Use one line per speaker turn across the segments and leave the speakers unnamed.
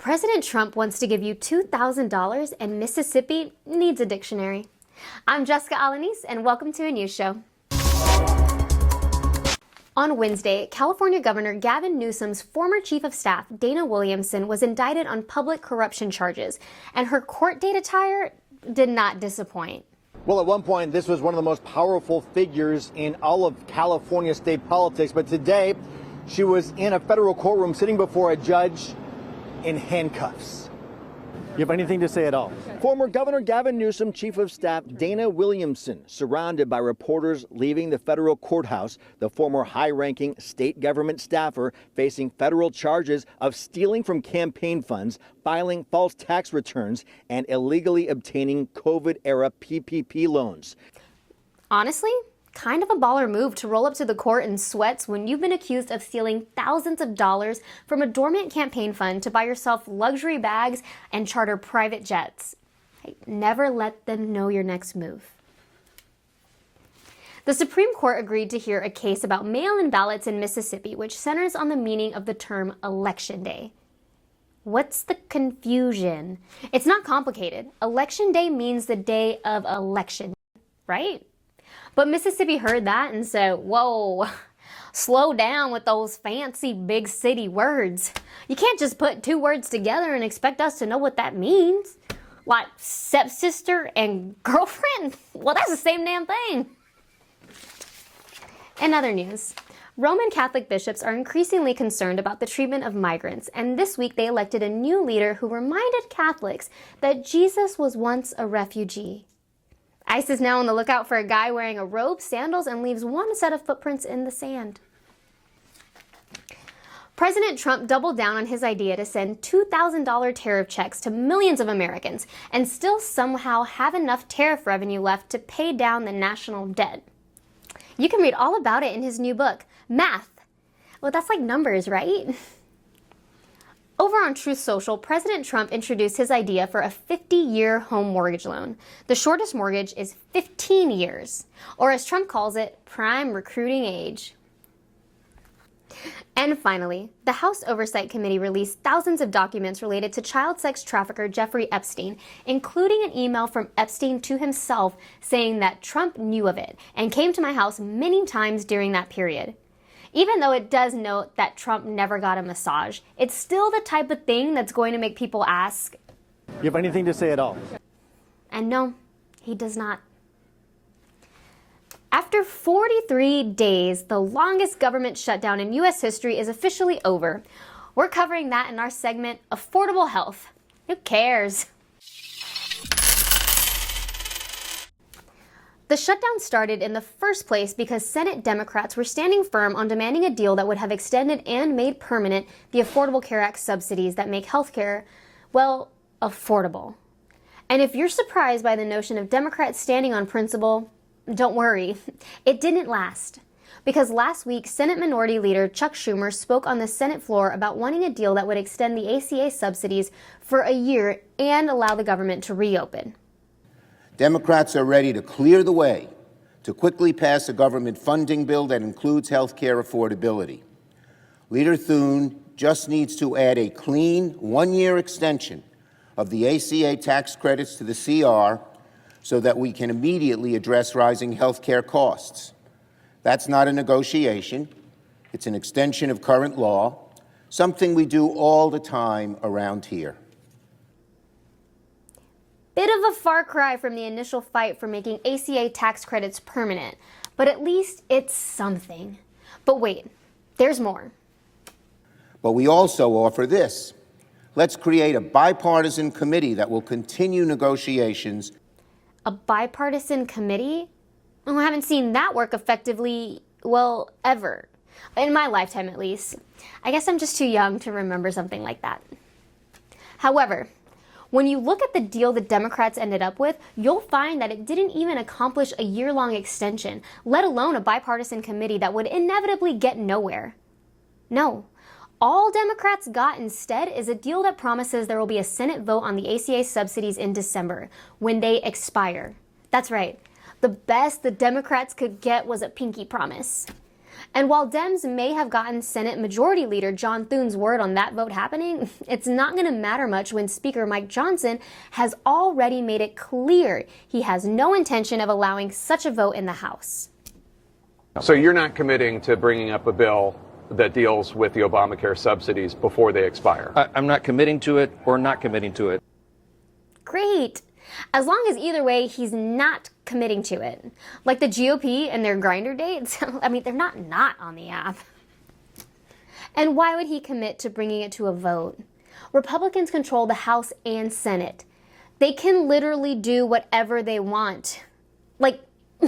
President Trump wants to give you $2,000 and Mississippi needs a dictionary. I'm Jessica Alaniz and welcome to a news show. On Wednesday, California Governor Gavin Newsom's former chief of staff, Dana Williamson, was indicted on public corruption charges, and her court date attire did not disappoint.
Well, at one point, this was one of the most powerful figures in all of California state politics, but today she was in a federal courtroom sitting before a judge in handcuffs. You have anything to say at all? Former Governor Gavin Newsom, Chief of Staff Dana Williamson, surrounded by reporters leaving the federal courthouse. The former high-ranking state government staffer facing federal charges of stealing from campaign funds, filing false tax returns, and illegally obtaining COVID-era PPP loans.
Honestly, kind of a baller move to roll up to the court in sweats when you've been accused of stealing thousands of dollars from a dormant campaign fund to buy yourself luxury bags and charter private jets. Hey, never let them know your next move. The Supreme Court agreed to hear a case about mail-in ballots in Mississippi, which centers on the meaning of the term Election Day. What's the confusion? It's not complicated. Election Day means the day of election, right? But Mississippi heard that and said, whoa, slow down with those fancy big city words. You can't just put two words together and expect us to know what that means. Like stepsister and girlfriend? Well, that's the same damn thing. In other news, Roman Catholic bishops are increasingly concerned about the treatment of migrants, and this week they elected a new leader who reminded Catholics that Jesus was once a refugee. ICE is now on the lookout for a guy wearing a robe, sandals, and leaves one set of footprints in the sand. President Trump doubled down on his idea to send $2,000 tariff checks to millions of Americans and still somehow have enough tariff revenue left to pay down the national debt. You can read all about it in his new book, Math. Well, that's like numbers, right? Over on Truth Social, President Trump introduced his idea for a 50-year home mortgage loan. The shortest mortgage is 15 years, or as Trump calls it, prime recruiting age. And finally, the House Oversight Committee released thousands of documents related to child sex trafficker Jeffrey Epstein, including an email from Epstein to himself saying that Trump knew of it and came to my house many times during that period. Even though it does note that Trump never got a massage, it's still the type of thing that's going to make people ask,
You have anything to say at all?
And no, he does not. After 43 days, the longest government shutdown in U.S. history is officially over. We're covering that in our segment, Affordable Health. Who cares? The shutdown started in the first place because Senate Democrats were standing firm on demanding a deal that would have extended and made permanent the Affordable Care Act subsidies that make health care, well, affordable. And if you're surprised by the notion of Democrats standing on principle, don't worry, it didn't last. Because last week, Senate Minority Leader Chuck Schumer spoke on the Senate floor about wanting a deal that would extend the ACA subsidies for a year and allow the government to reopen.
Democrats are ready to clear the way to quickly pass a government funding bill that includes health care affordability. Leader Thune just needs to add a clean one-year extension of the ACA tax credits to the CR so that we can immediately address rising health care costs. That's not a negotiation. It's an extension of current law, something we do all the time around here.
Bit of a far cry from the initial fight for making ACA tax credits permanent, but at least it's something. But wait, there's more.
But we also offer this. Let's create a bipartisan committee that will continue negotiations.
A bipartisan committee? Oh, I haven't seen that work effectively, well, ever. In my lifetime, at least. I guess I'm just too young to remember something like that. However, when you look at the deal the Democrats ended up with, you'll find that it didn't even accomplish a year-long extension, let alone a bipartisan committee that would inevitably get nowhere. No. All Democrats got instead is a deal that promises there will be a Senate vote on the ACA subsidies in December, when they expire. That's right. The best the Democrats could get was a pinky promise. And while Dems may have gotten Senate Majority Leader John Thune's word on that vote happening, it's not going to matter much when Speaker Mike Johnson has already made it clear he has no intention of allowing such a vote in the House.
So you're not committing to bringing up a bill that deals with the Obamacare subsidies before they expire?
I'm not committing to it or not committing to it.
Great. As long as either way, he's not committing to it. Like the GOP and their grinder dates, I mean, they're not on the app. And why would he commit to bringing it to a vote? Republicans control the House and Senate. They can literally do whatever they want. Like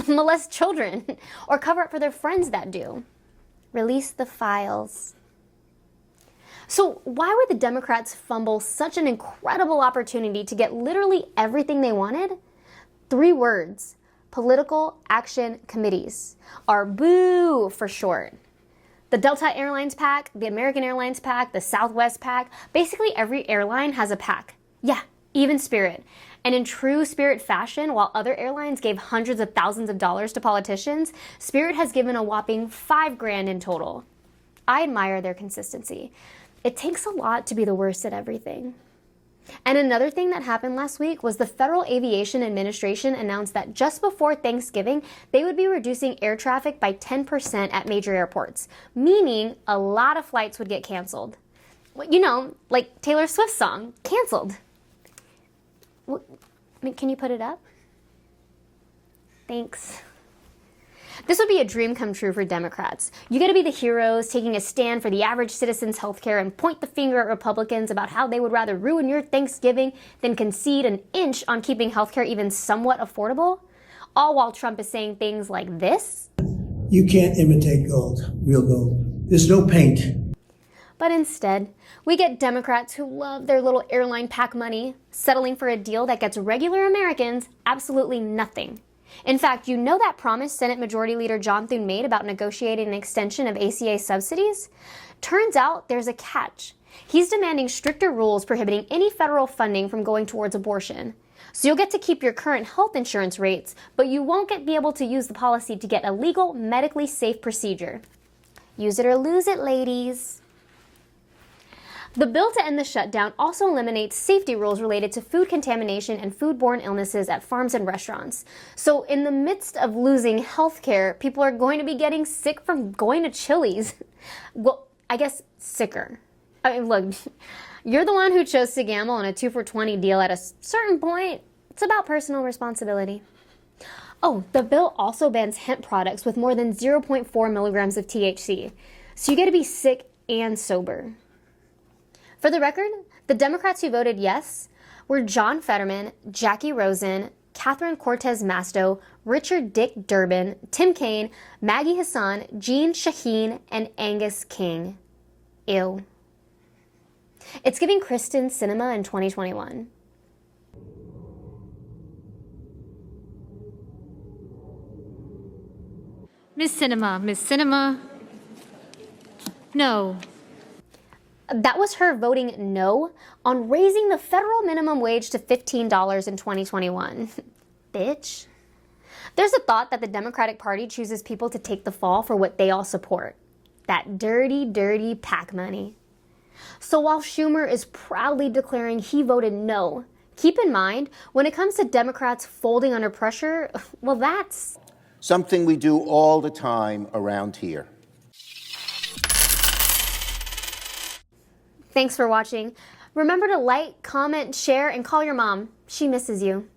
molest children or cover up for their friends that do. Release the files. So why would the Democrats fumble such an incredible opportunity to get literally everything they wanted? 3 words: political action committees, or BOO for short. The Delta Airlines PAC, the American Airlines PAC, the Southwest PAC, basically every airline has a PAC. Yeah, even Spirit. And in true Spirit fashion, while other airlines gave hundreds of thousands of dollars to politicians, Spirit has given a whopping $5,000 in total. I admire their consistency. It takes a lot to be the worst at everything. And another thing that happened last week was the Federal Aviation Administration announced that just before Thanksgiving, they would be reducing air traffic by 10% at major airports, meaning a lot of flights would get canceled. Well, you know, like Taylor Swift's song, Canceled. I mean, can you put it up? Thanks. This would be a dream come true for Democrats. You get to be the heroes taking a stand for the average citizen's health care and point the finger at Republicans about how they would rather ruin your Thanksgiving than concede an inch on keeping health care even somewhat affordable. All while Trump is saying things like this.
You can't imitate gold, real gold. There's no paint.
But instead, we get Democrats who love their little airline PAC money, settling for a deal that gets regular Americans absolutely nothing. In fact, you know that promise Senate Majority Leader John Thune made about negotiating an extension of ACA subsidies? Turns out there's a catch. He's demanding stricter rules prohibiting any federal funding from going towards abortion. So you'll get to keep your current health insurance rates, but you won't be able to use the policy to get a legal, medically safe procedure. Use it or lose it, ladies. The bill to end the shutdown also eliminates safety rules related to food contamination and foodborne illnesses at farms and restaurants. So in the midst of losing health care, people are going to be getting sick from going to Chili's. Well, I guess sicker. I mean, look, you're the one who chose to gamble on a 2 for $20 deal at a certain point. It's about personal responsibility. Oh, the bill also bans hemp products with more than 0.4 milligrams of THC. So you get to be sick and sober. For the record, the Democrats who voted yes were John Fetterman, Jackie Rosen, Catherine Cortez Masto, Richard Dick Durbin, Tim Kaine, Maggie Hassan, Jean Shaheen, and Angus King. Ew. It's giving Kristen Sinema in 2021.
Miss Sinema. No.
That was her voting no on raising the federal minimum wage to $15 in 2021. Bitch. There's a thought that the Democratic Party chooses people to take the fall for what they all support. That dirty, dirty PAC money. So while Schumer is proudly declaring he voted no, keep in mind, when it comes to Democrats folding under pressure, well, that's
something we do all the time around here.
Thanks for watching. Remember to like, comment, share, and call your mom. She misses you.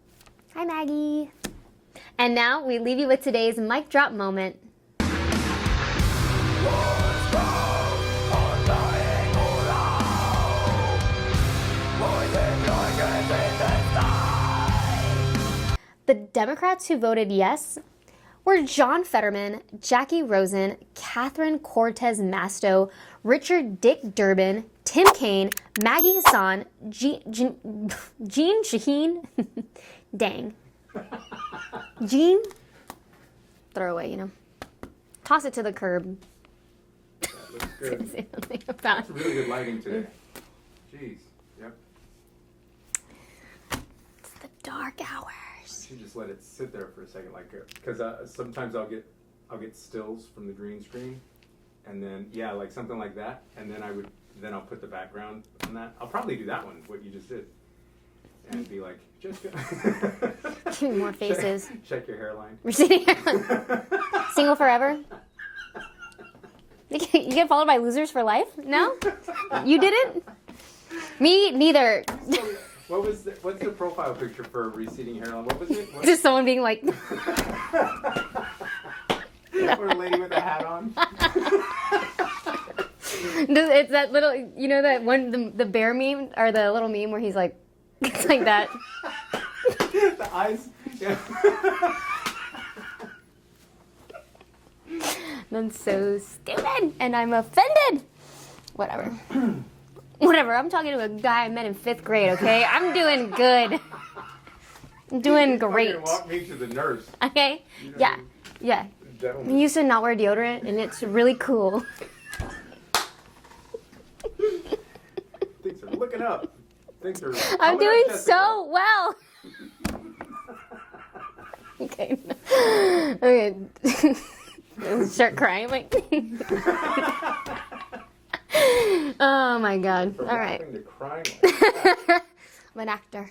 Hi, Maggie. And now we leave you with today's mic drop moment. The Democrats who voted yes were John Fetterman, Jackie Rosen, Catherine Cortez Masto, Richard Dick Durbin, Tim Kaine, Maggie Hassan, Jean Shaheen. Dang. Jean? Throw away, you know. Toss it to the curb.
Looks good. That's really good lighting today. Jeez. Yep.
It's the dark hours.
You just let it sit there for a second, like, because sometimes I'll get stills from the green screen, and then yeah, like something like that, and then I'll put the background on that. I'll probably do that one, what you just did, and be like, just
More faces.
check your hairline.
Receding hairline. Single forever. You get followed by losers for life? No? You didn't? Me neither.
What's the profile picture for a receding hairline? What was it?
Just someone being like,
Or a lady with a hat on?
it's that little, you know that one, the bear meme, or the little meme where he's like, it's like that.
The eyes. Yeah.
That's so stupid, and I'm offended. Whatever. Whatever, I'm talking to a guy I met in 5th grade, okay? I'm doing good. I'm doing great.
Fucking walk me to the nurse.
Okay? Yeah. Yeah.
Gentlemen.
I used to not wear deodorant, and it's really cool.
Things are looking up. Things are.
I'm doing
Jessica.
so well. Okay. Okay. Start crying. Like. Oh my god.
From
All right.
laughing to crying like that.
I'm an actor.